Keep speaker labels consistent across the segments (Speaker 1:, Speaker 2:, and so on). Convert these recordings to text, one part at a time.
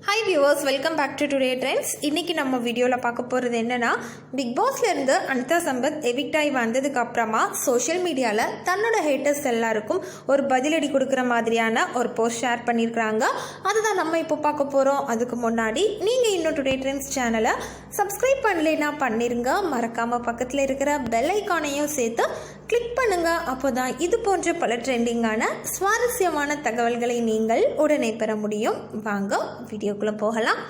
Speaker 1: Hi viewers, welcome back to today trends. இன்றைக்கி நம்ம வீடியோவில் பார்க்க போகிறது என்னென்னா, பிக் பாஸ்லேருந்து அனிதா சம்பத் எவிக்ட் ஆகி வந்ததுக்கு அப்புறமா சோஷியல் மீடியாவில் தன்னோட ஹேட்டர்ஸ் எல்லாருக்கும் ஒரு பதிலடி கொடுக்குற மாதிரியான ஒரு போஸ்ட் ஷேர் பண்ணியிருக்கிறாங்க. அதுதான் நம்ம இப்போ பார்க்க போகிறோம். அதுக்கு முன்னாடி நீங்கள் இன்னும் டுடே ட்ரெண்ட்ஸ் சேனலை சப்ஸ்கிரைப் பண்ணலைன்னா பண்ணிருங்க. மறக்காமல் பக்கத்தில் இருக்கிற பெல் ஐக்கானையும் சேர்த்து கிளிக் பண்ணுங்கள். அப்போ தான் இது போன்ற பல ட்ரெண்டிங்கான சுவாரஸ்யமான தகவல்களை நீங்கள் உடனே பெற முடியும். வாங்க வீடியோக்குள்ளே போகலாம்.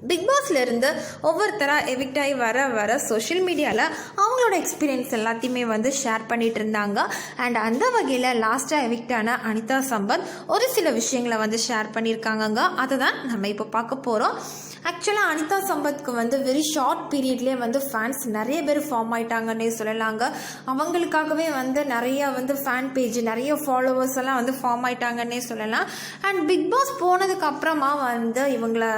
Speaker 1: பிக் பாஸ்லேருந்து ஒவ்வொருத்தராக எவிக்ட் ஆகி வர சோஷியல் மீடியாவில் அவங்களோட எக்ஸ்பீரியன்ஸ் எல்லாத்தையுமே ஷேர் பண்ணிகிட்டு இருந்தாங்க. அண்ட் அந்த வகையில் லாஸ்ட்டாக எவிக்ட் ஆன அனிதா சம்பத் ஒரு சில விஷயங்களை ஷேர் பண்ணியிருக்காங்கங்க. அதை தான் நம்ம இப்போ பார்க்க போகிறோம். ஆக்சுவலாக அனிதா சம்பத்க்கு வெரி ஷார்ட் பீரியட்லேயே ஃபேன்ஸ் நிறைய பேர் ஃபார்ம் ஆகிட்டாங்கன்னே சொல்லலாங்க. அவங்களுக்காகவே நிறைய ஃபேன் பேஜ், நிறைய ஃபாலோவர்ஸ் எல்லாம் ஃபார்ம் ஆகிட்டாங்கன்னே சொல்லலாம். அண்ட் பிக் பாஸ் போனதுக்கு அப்புறமா இவங்களை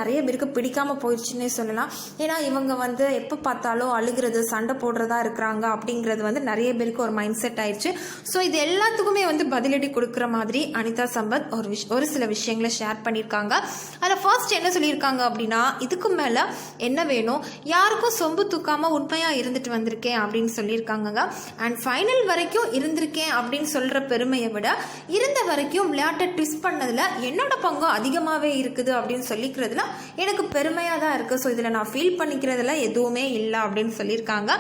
Speaker 1: நிறைய பேருக்கு பிடிக்காமல் போயிடுச்சுன்னே சொல்லலாம். ஏன்னா இவங்க எப்போ பார்த்தாலும் அழுகிறது, சண்டை போடுறதா இருக்கிறாங்க அப்படிங்கிறது நிறைய பேருக்கு ஒரு மைண்ட் செட் ஆயிடுச்சு. ஸோ இது எல்லாத்துக்குமே பதிலடி கொடுக்குற மாதிரி அனிதா சம்பத் ஒரு சில விஷயங்களை ஷேர் பண்ணியிருக்காங்க. அதில் ஃபர்ஸ்ட் என்ன சொல்லியிருக்காங்க அப்படின்னா, இதுக்கு மேலே என்ன வேணும், யாருக்கும் சொம்பு தூக்காமல் உண்மையாக இருந்துட்டு வந்திருக்கேன் அப்படின்னு சொல்லியிருக்காங்க. அண்ட் ஃபைனல் வரைக்கும் இருந்திருக்கேன் அப்படின்னு சொல்கிற பெருமையை விட இருந்த வரைக்கும் விளையாட்டை ட்விஸ்ட் பண்ணதில் என்னோட பங்கு அதிகமாகவே இருக்குது அப்படின்னு சொல்லிக்கிறதுல எனக்கு பெருமையாக தான் இருக்குது. ஸோ இதில் நான் ஃபீல் பண்ணிக்கிறதுல எதுவுமே இல்லை அப்படின்னு சொல்லியிருக்காங்க.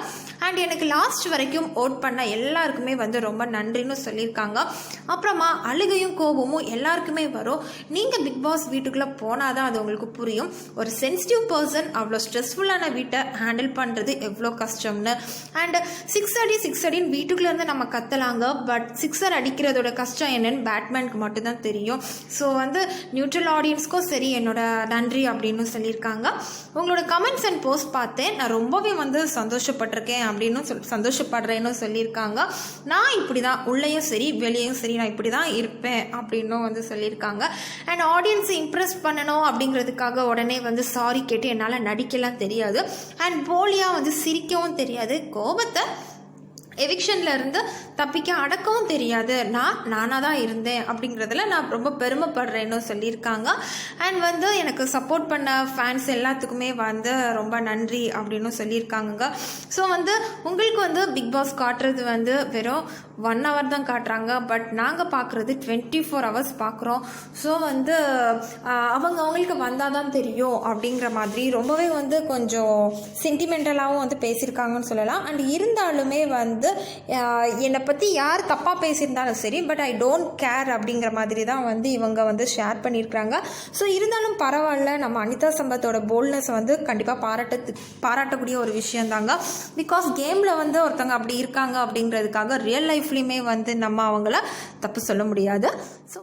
Speaker 1: அண்ட் எனக்கு லாஸ்ட் வரைக்கும் ஓட் பண்ண எல்லாருக்குமே ரொம்ப நன்றின்னு சொல்லியிருக்காங்க. அப்புறமா அழுகையும் கோபமும் எல்லாருக்குமே வரும். நீங்கள் பிக் பாஸ் வீட்டுக்குள்ளே போனால் தான் அது உங்களுக்கு புரியும். ஒரு சென்சிட்டிவ் பர்சன் அவ்வளோ ஸ்ட்ரெஸ்ஃபுல்லான வீட்டை ஹேண்டில் பண்ணுறது எவ்வளோ கஷ்டம்னு. அண்ட் சிக்ஸ் அடின்னு வீட்டுக்குள்ளேருந்து நம்ம கத்தலாங்க. பட் சிக்ஸர் அடிக்கிறதோட கஷ்டம் என்னன்னு பேட்மேனுக்கு மட்டும்தான் தெரியும். ஸோ நியூட்ரல் ஆடியன்ஸ்க்கும் சரி என்னோட நன்றி அப்படின்னு சொல்லியிருக்காங்க. உங்களோட கமெண்ட்ஸ் அண்ட் போஸ்ட் பார்த்தேன். நான் ரொம்பவே சந்தோஷப்பட்டிருக்கேன் அப்படின்னு சந்தோஷப்படுறேன்னு சொல்லியிருக்காங்க. நான் இப்படி தான் உள்ளேயும் சரி வெளியும் சரி நான் இப்படி தான் இருப்பேன் அப்படின்னும் சொல்லியிருக்காங்க. அண்ட் ஆடியன்ஸை இம்ப்ரெஸ் பண்ணணும் அப்படிங்கிறதுக்காக உடனே சாரி கேட்டு என்னால் நடிக்கலாம் தெரியாது. அண்ட் போலியாக சிரிக்கவும் தெரியாது. கோபத்தை எவிக்ஷனில் இருந்து தப்பிக்க அடக்கவும் தெரியாது. நானாக தான் இருந்தேன் அப்படிங்கிறதுல நான் ரொம்ப பெருமைப்படுறேன்னு சொல்லியிருக்காங்க. அண்ட் எனக்கு சப்போர்ட் பண்ண ஃபேன்ஸ் எல்லாத்துக்குமே ரொம்ப நன்றி அப்படின்னு சொல்லியிருக்காங்க. ஸோ உங்களுக்கு பிக் பாஸ் காட்டுறது வெறும் 1 hour தான் காட்டுறாங்க. பட் நாங்கள் பார்க்குறது 24 hours பார்க்குறோம். ஸோ அவங்களுக்கு வந்தால் தான் தெரியும் அப்படிங்கிற மாதிரி ரொம்பவே கொஞ்சம் சென்டிமெண்டலாகவும் பேசியிருக்காங்கன்னு சொல்லலாம். அண்ட் இருந்தாலுமே என்னை பற்றி யார் தப்பாக பேசியிருந்தாலும் சரி, பட் ஐ டோன்ட் கேர் அப்படிங்கிற மாதிரி தான் இவங்க ஷேர் பண்ணியிருக்கிறாங்க. ஸோ இருந்தாலும் பரவாயில்ல, நம்ம அனிதா சம்பத்தோட போல்ட்னஸை கண்டிப்பாக பாராட்டக்கூடிய ஒரு விஷயம் தாங்க. பிகாஸ் கேமில் ஒருத்தவங்க அப்படி இருக்காங்க அப்படிங்கிறதுக்காக ரியல் லைஃப்லேயுமே நம்ம அவங்கள தப்பு சொல்ல முடியாது. ஸோ